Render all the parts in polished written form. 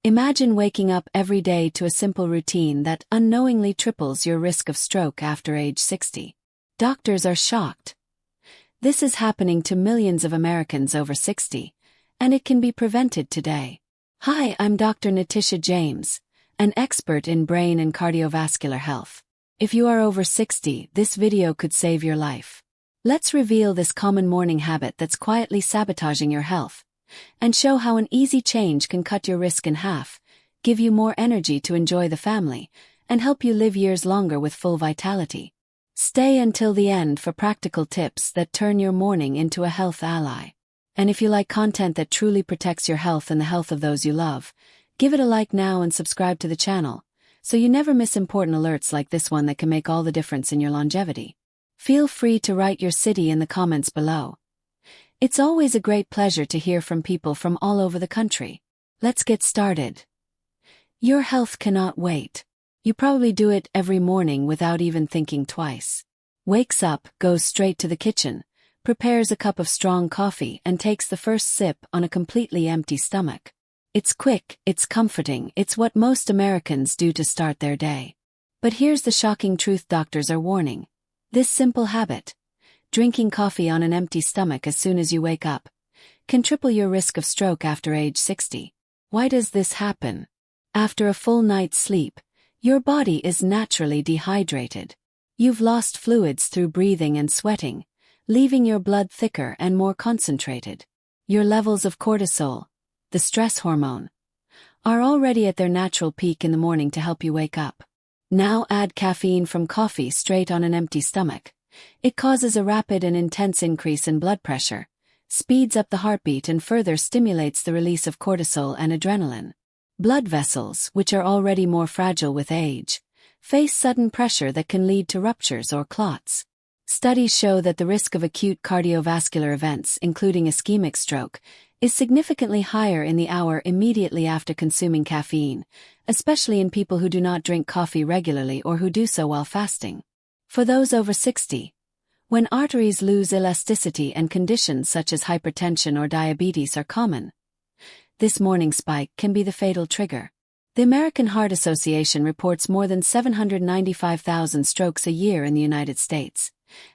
Imagine waking up every day to a simple routine that unknowingly triples your risk of stroke after age 60. Doctors are shocked. This is happening to millions of Americans over 60, and it can be prevented today. Hi, I'm Dr. Natisha James, an expert in brain and cardiovascular health. If you are over 60, this video could save your life. Let's reveal this common morning habit that's quietly sabotaging your health, and show how an easy change can cut your risk in half, give you more energy to enjoy the family, and help you live years longer with full vitality. Stay until the end for practical tips that turn your morning into a health ally. And if you like content that truly protects your health and the health of those you love, give it a like now and subscribe to the channel, so you never miss important alerts like this one that can make all the difference in your longevity. Feel free to write your city in the comments below. It's always a great pleasure to hear from people from all over the country. Let's get started. Your health cannot wait. You probably do it every morning without even thinking twice. Wakes up, goes straight to the kitchen, prepares a cup of strong coffee and takes the first sip on a completely empty stomach. It's quick, it's comforting, it's what most Americans do to start their day. But here's the shocking truth doctors are warning. This simple habit, drinking coffee on an empty stomach as soon as you wake up, can triple your risk of stroke after age 60. Why does this happen? After a full night's sleep, your body is naturally dehydrated. You've lost fluids through breathing and sweating, leaving your blood thicker and more concentrated. Your levels of cortisol, the stress hormone, are already at their natural peak in the morning to help you wake up. Now add caffeine from coffee straight on an empty stomach. It causes a rapid and intense increase in blood pressure, speeds up the heartbeat and further stimulates the release of cortisol and adrenaline. Blood vessels, which are already more fragile with age, face sudden pressure that can lead to ruptures or clots. Studies show that the risk of acute cardiovascular events, including ischemic stroke, is significantly higher in the hour immediately after consuming caffeine, especially in people who do not drink coffee regularly or who do so while fasting. For those over 60, when arteries lose elasticity and conditions such as hypertension or diabetes are common, this morning spike can be the fatal trigger. The American Heart Association reports more than 795,000 strokes a year in the United States,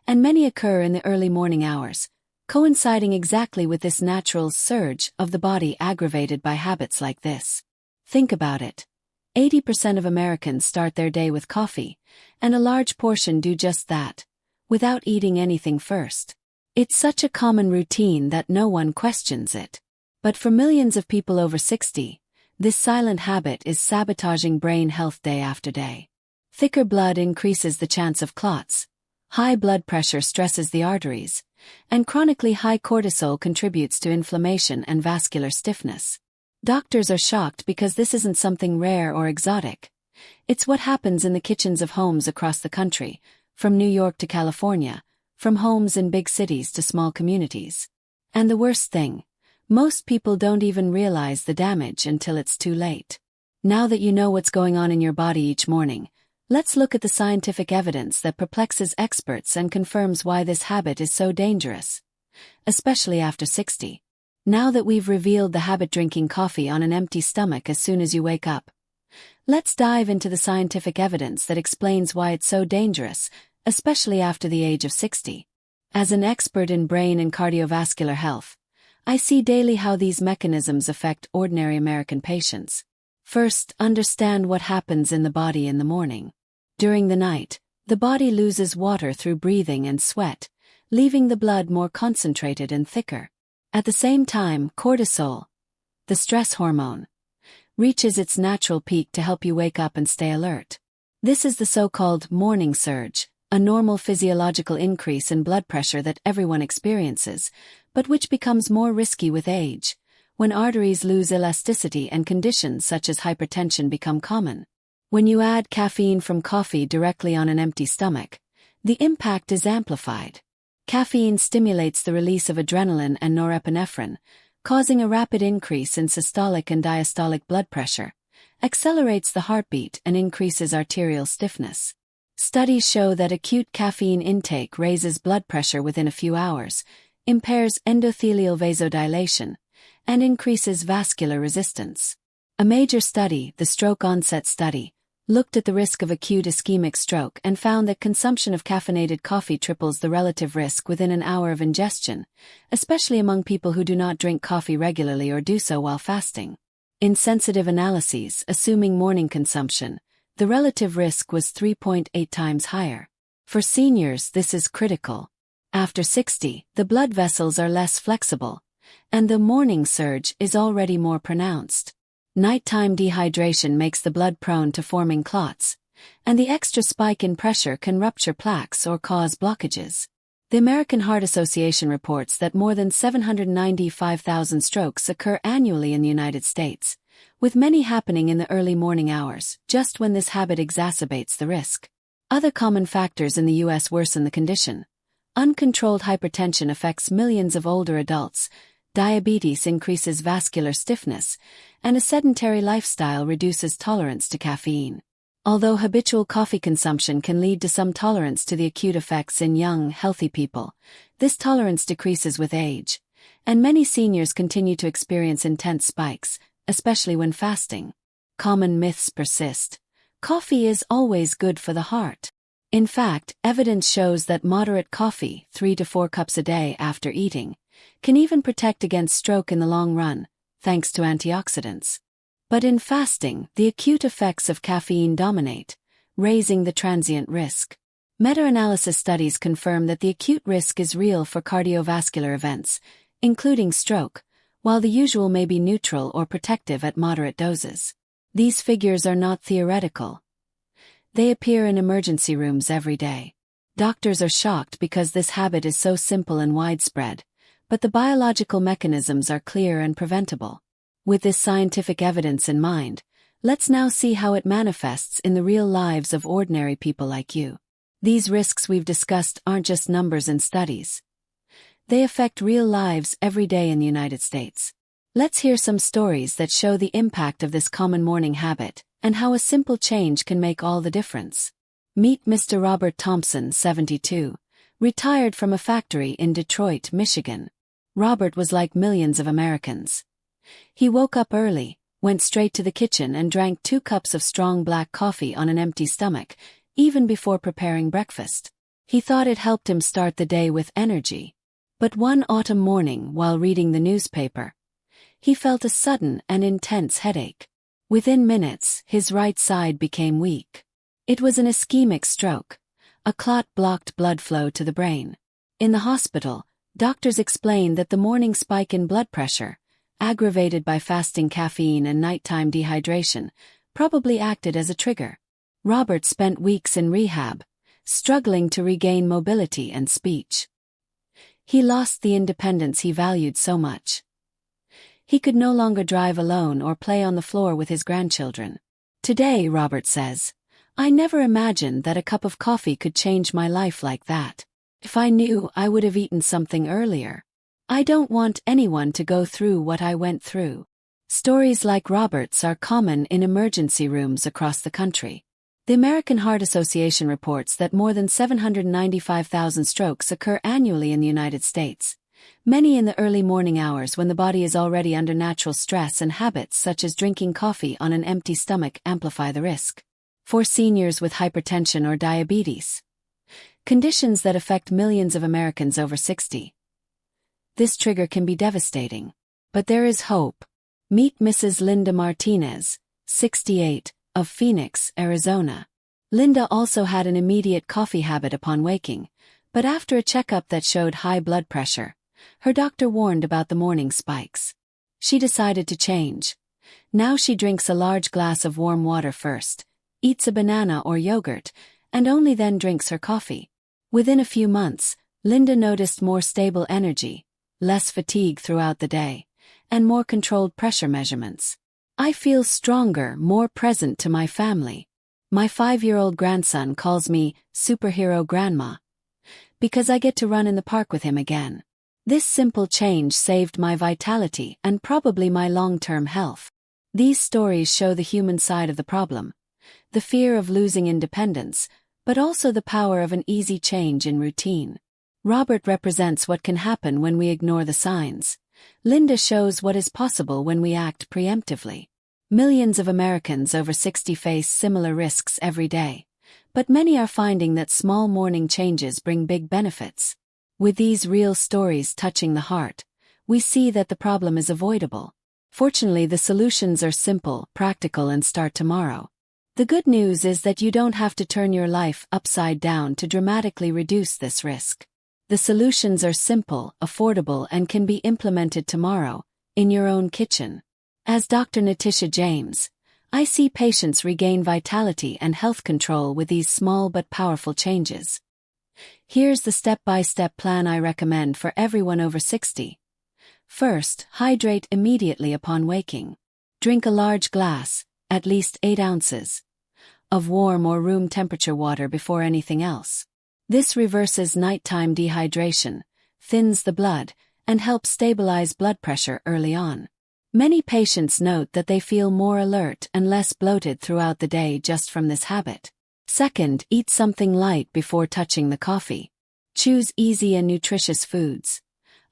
and many occur in the early morning hours, coinciding exactly with this natural surge of the body aggravated by habits like this. Think about it. 80% of Americans start their day with coffee, and a large portion do just that, without eating anything first. It's such a common routine that no one questions it. But for millions of people over 60, this silent habit is sabotaging brain health day after day. Thicker blood increases the chance of clots, high blood pressure stresses the arteries, and chronically high cortisol contributes to inflammation and vascular stiffness. Doctors are shocked because this isn't something rare or exotic. It's what happens in the kitchens of homes across the country, from New York to California, from homes in big cities to small communities. And the worst thing, most people don't even realize the damage until it's too late. Now that you know what's going on in your body each morning, let's look at the scientific evidence that perplexes experts and confirms why this habit is so dangerous, especially after 60. Now that we've revealed the habit drinking coffee on an empty stomach as soon as you wake up, let's dive into the scientific evidence that explains why it's so dangerous, especially after the age of 60. As an expert in brain and cardiovascular health, I see daily how these mechanisms affect ordinary American patients. First, understand what happens in the body in the morning. During the night, the body loses water through breathing and sweat, leaving the blood more concentrated and thicker. At the same time, cortisol, the stress hormone, reaches its natural peak to help you wake up and stay alert. This is the so-called morning surge, a normal physiological increase in blood pressure that everyone experiences, but which becomes more risky with age, when arteries lose elasticity and conditions such as hypertension become common. When you add caffeine from coffee directly on an empty stomach, the impact is amplified. Caffeine stimulates the release of adrenaline and norepinephrine, causing a rapid increase in systolic and diastolic blood pressure, accelerates the heartbeat and increases arterial stiffness. Studies show that acute caffeine intake raises blood pressure within a few hours, impairs endothelial vasodilation, and increases vascular resistance. A major study, the stroke onset study, looked at the risk of acute ischemic stroke and found that consumption of caffeinated coffee triples the relative risk within an hour of ingestion, especially among people who do not drink coffee regularly or do so while fasting. In sensitive analyses, assuming morning consumption, the relative risk was 3.8 times higher. For seniors, this is critical. After 60, the blood vessels are less flexible, and the morning surge is already more pronounced. Nighttime dehydration makes the blood prone to forming clots, and the extra spike in pressure can rupture plaques or cause blockages. The American Heart Association reports that more than 795,000 strokes occur annually in the United States, with many happening in the early morning hours, just when this habit exacerbates the risk. Other common factors in the U.S. worsen the condition. Uncontrolled hypertension affects millions of older adults, diabetes increases vascular stiffness, and a sedentary lifestyle reduces tolerance to caffeine. Although habitual coffee consumption can lead to some tolerance to the acute effects in young, healthy people, this tolerance decreases with age, and many seniors continue to experience intense spikes, especially when fasting. Common myths persist. Coffee is always good for the heart. In fact, evidence shows that moderate coffee, 3 to 4 cups a day after eating, can even protect against stroke in the long run, thanks to antioxidants. But in fasting, the acute effects of caffeine dominate, raising the transient risk. Meta-analysis studies confirm that the acute risk is real for cardiovascular events, including stroke, while the usual may be neutral or protective at moderate doses. These figures are not theoretical. They appear in emergency rooms every day. Doctors are shocked because this habit is so simple and widespread, but the biological mechanisms are clear and preventable. With this scientific evidence in mind, let's now see how it manifests in the real lives of ordinary people like you. These risks we've discussed aren't just numbers in studies. They affect real lives every day in the United States. Let's hear some stories that show the impact of this common morning habit and how a simple change can make all the difference. Meet Mr. Robert Thompson, 72, retired from a factory in Detroit, Michigan. Robert was like millions of Americans. He woke up early, went straight to the kitchen and drank 2 cups of strong black coffee on an empty stomach, even before preparing breakfast. He thought it helped him start the day with energy. But one autumn morning, while reading the newspaper, he felt a sudden and intense headache. Within minutes, his right side became weak. It was an ischemic stroke. A clot blocked blood flow to the brain. In the hospital, doctors explained that the morning spike in blood pressure, aggravated by fasting caffeine and nighttime dehydration, probably acted as a trigger. Robert spent weeks in rehab, struggling to regain mobility and speech. He lost the independence he valued so much. He could no longer drive alone or play on the floor with his grandchildren. Today, Robert says, I never imagined that a cup of coffee could change my life like that. If I knew, I would have eaten something earlier. I don't want anyone to go through what I went through. Stories like Robert's are common in emergency rooms across the country. The American Heart Association reports that more than 795,000 strokes occur annually in the United States, many in the early morning hours when the body is already under natural stress, and habits such as drinking coffee on an empty stomach amplify the risk. For seniors with hypertension or diabetes, conditions that affect millions of Americans over 60, this trigger can be devastating. But there is hope. Meet Mrs. Linda Martinez, 68, of Phoenix, Arizona. Linda also had an immediate coffee habit upon waking, but after a checkup that showed high blood pressure, her doctor warned about the morning spikes. She decided to change. Now she drinks a large glass of warm water first, eats a banana or yogurt, and only then drinks her coffee. Within a few months, Linda noticed more stable energy, less fatigue throughout the day, and more controlled pressure measurements. I feel stronger, more present to my family. My 5-year-old grandson calls me superhero grandma, because I get to run in the park with him again. This simple change saved my vitality and probably my long-term health. These stories show the human side of the problem, the fear of losing independence, but also the power of an easy change in routine. Robert represents what can happen when we ignore the signs. Linda shows what is possible when we act preemptively. Millions of Americans over 60 face similar risks every day, but many are finding that small morning changes bring big benefits. With these real stories touching the heart, we see that the problem is avoidable. Fortunately, the solutions are simple, practical, and start tomorrow. The good news is that you don't have to turn your life upside down to dramatically reduce this risk. The solutions are simple, affordable, and can be implemented tomorrow, in your own kitchen. As Dr. Natisha James, I see patients regain vitality and health control with these small but powerful changes. Here's the step-by-step plan I recommend for everyone over 60. First, hydrate immediately upon waking. Drink a large glass, at least 8 ounces, of warm or room temperature water before anything else. This reverses nighttime dehydration, thins the blood, and helps stabilize blood pressure early on. Many patients note that they feel more alert and less bloated throughout the day just from this habit. Second, eat something light before touching the coffee. Choose easy and nutritious foods.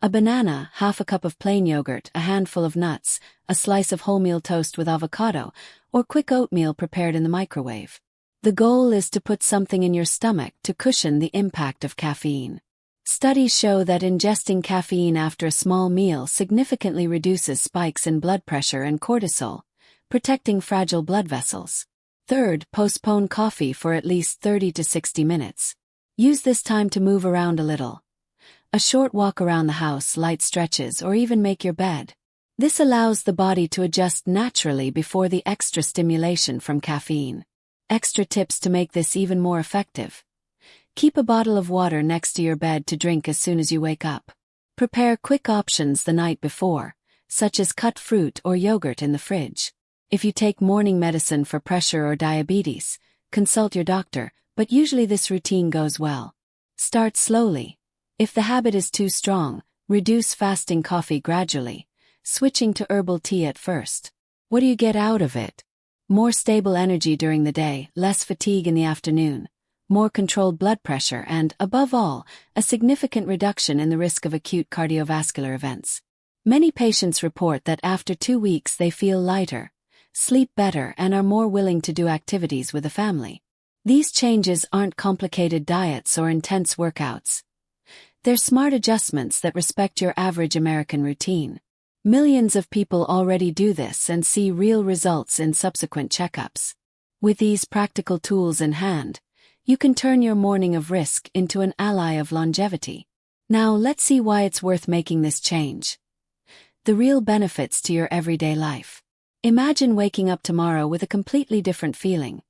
A banana, half a cup of plain yogurt, a handful of nuts, a slice of wholemeal toast with avocado, or quick oatmeal prepared in the microwave. The goal is to put something in your stomach to cushion the impact of caffeine. Studies show that ingesting caffeine after a small meal significantly reduces spikes in blood pressure and cortisol, protecting fragile blood vessels. Third, postpone coffee for at least 30 to 60 minutes. Use this time to move around a little. A short walk around the house, light stretches, or even make your bed. This allows the body to adjust naturally before the extra stimulation from caffeine. Extra tips to make this even more effective. Keep a bottle of water next to your bed to drink as soon as you wake up. Prepare quick options the night before, such as cut fruit or yogurt in the fridge. If you take morning medicine for pressure or diabetes, consult your doctor, but usually this routine goes well. Start slowly. If the habit is too strong, reduce fasting coffee gradually, switching to herbal tea at first. What do you get out of it? More stable energy during the day, less fatigue in the afternoon, more controlled blood pressure, and, above all, a significant reduction in the risk of acute cardiovascular events. Many patients report that after 2 weeks they feel lighter, sleep better, and are more willing to do activities with the family. These changes aren't complicated diets or intense workouts. They're smart adjustments that respect your average American routine. Millions of people already do this and see real results in subsequent checkups. With these practical tools in hand, you can turn your morning of risk into an ally of longevity. Now let's see why it's worth making this change. The real benefits to your everyday life. Imagine waking up tomorrow with a completely different feeling.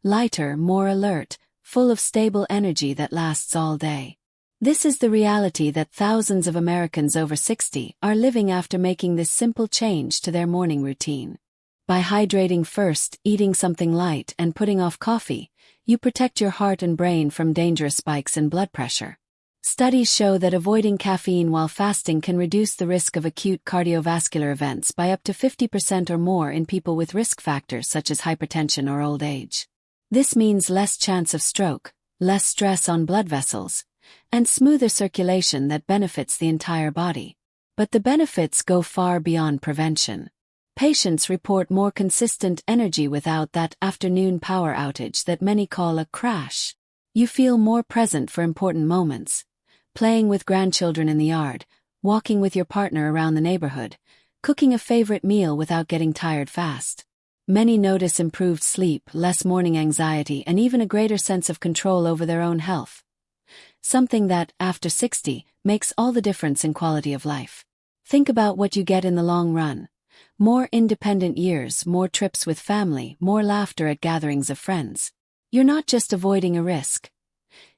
Lighter, more alert, full of stable energy that lasts all day. This is the reality that thousands of Americans over 60 are living after making this simple change to their morning routine. By hydrating first, eating something light, and putting off coffee, you protect your heart and brain from dangerous spikes in blood pressure. Studies show that avoiding caffeine while fasting can reduce the risk of acute cardiovascular events by up to 50% or more in people with risk factors such as hypertension or old age. This means less chance of stroke, less stress on blood vessels, and smoother circulation that benefits the entire body. But the benefits go far beyond prevention. Patients report more consistent energy without that afternoon power outage that many call a crash. You feel more present for important moments, playing with grandchildren in the yard, walking with your partner around the neighborhood, cooking a favorite meal without getting tired fast. Many notice improved sleep, less morning anxiety, and even a greater sense of control over their own health. Something that, after 60, makes all the difference in quality of life. Think about what you get in the long run. More independent years, more trips with family, more laughter at gatherings of friends. You're not just avoiding a risk.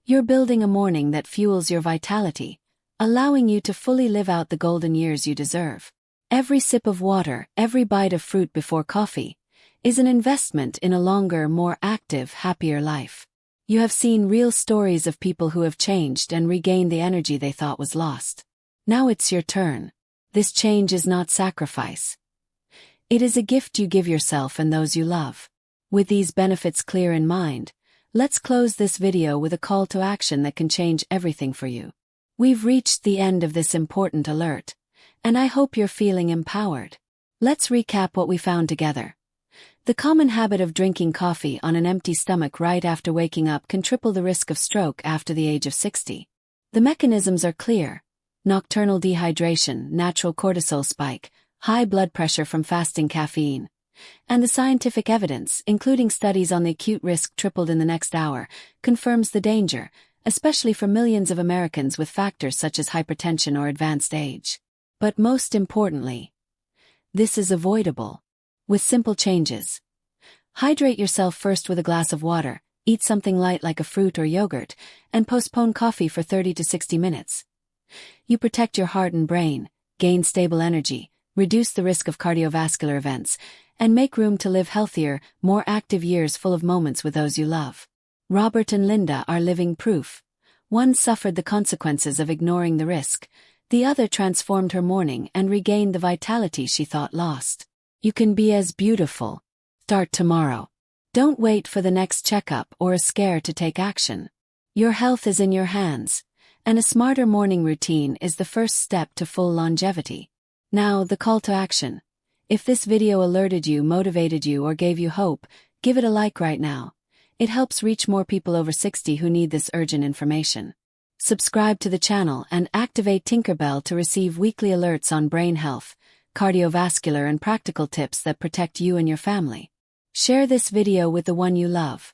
You're building a morning that fuels your vitality, allowing you to fully live out the golden years you deserve. Every sip of water, every bite of fruit before coffee, is an investment in a longer, more active, happier life. You have seen real stories of people who have changed and regained the energy they thought was lost. Now it's your turn. This change is not sacrifice. It is a gift you give yourself and those you love. With these benefits clear in mind, let's close this video with a call to action that can change everything for you. We've reached the end of this important alert, and I hope you're feeling empowered. Let's recap what we found together. The common habit of drinking coffee on an empty stomach right after waking up can triple the risk of stroke after the age of 60. The mechanisms are clear: nocturnal dehydration, natural cortisol spike, high blood pressure from fasting caffeine. And the scientific evidence, including studies on the acute risk tripled in the next hour, confirms the danger, especially for millions of Americans with factors such as hypertension or advanced age. But most importantly, this is avoidable with simple changes. Hydrate yourself first with a glass of water, eat something light like a fruit or yogurt, and postpone coffee for 30 to 60 minutes. You protect your heart and brain, gain stable energy, reduce the risk of cardiovascular events, and make room to live healthier, more active years full of moments with those you love. Robert and Linda are living proof. One suffered the consequences of ignoring the risk. The other transformed her morning and regained the vitality she thought lost. You can be as beautiful. Start tomorrow. Don't wait for the next checkup or a scare to take action. Your health is in your hands, and a smarter morning routine is the first step to full longevity. Now, the call to action. If this video alerted you, motivated you, or gave you hope, give it a like right now. It helps reach more people over 60 who need this urgent information. Subscribe to the channel and activate Tinkerbell to receive weekly alerts on brain health, cardiovascular, and practical tips that protect you and your family. Share this video with the one you love.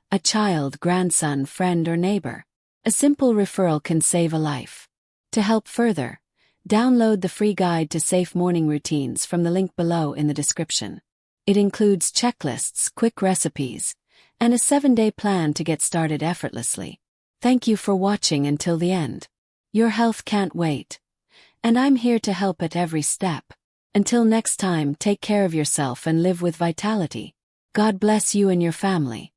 A child, grandson, friend, or neighbor. A simple referral can save a life. To help further, download the free guide to safe morning routines from the link below in the description. It includes checklists, quick recipes, and a 7-day plan to get started effortlessly. Thank you for watching until the end. Your health can't wait, and I'm here to help at every step. Until next time, take care of yourself and live with vitality. God bless you and your family.